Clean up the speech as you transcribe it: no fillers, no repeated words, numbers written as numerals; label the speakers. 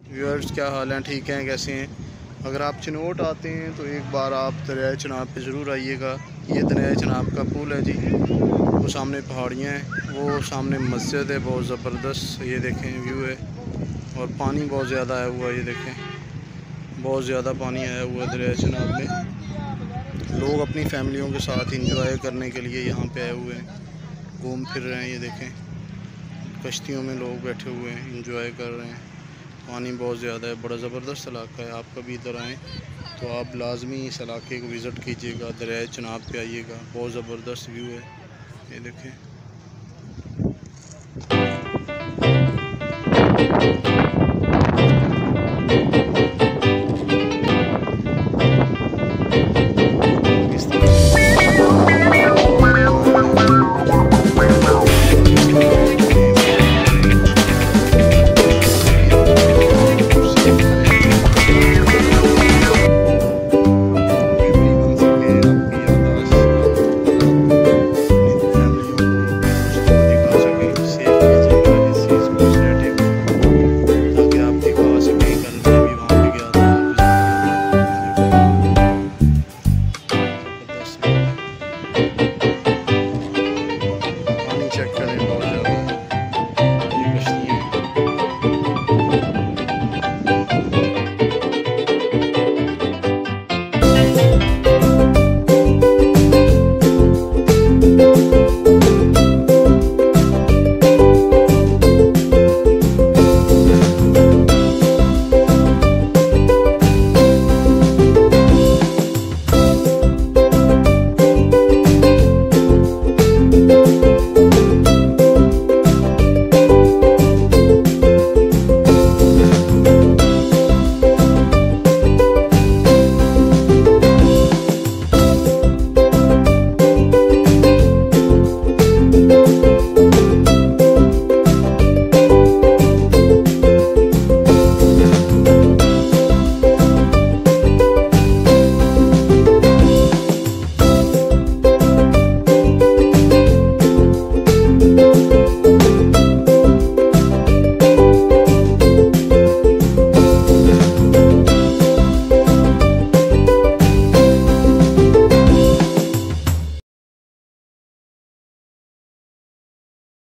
Speaker 1: Viewers क्या हाल हैं, ठीक हैं, कैसे हैं? अगर आप चिनोट आते हैं तो एक बार आप दरिया चनाब पे ज़रूर आइएगा। ये दरिया चनाब का पुल है जी। वो सामने पहाड़ियाँ हैं, वो सामने मस्जिद है बहुत ज़बरदस्त। ये देखें व्यू है, और पानी बहुत ज़्यादा आया हुआ है। ये देखें बहुत ज़्यादा पानी आया हुआ है दरिया चनाब में। लोग अपनी फैमिलियों के साथ इंजॉय करने के लिए यहाँ पे आए हुए हैं, घूम फिर रहे हैं। ये देखें कश्तियों में लोग बैठे हुए हैं, इंजॉय कर रहे हैं। पानी बहुत ज़्यादा है, बड़ा ज़बरदस्त इलाका है। आप कभी इधर आएँ तो आप लाजमी इस इलाके को विज़िट कीजिएगा, दरिया चनाब पे आइएगा, बहुत ज़बरदस्त व्यू है। ये देखें।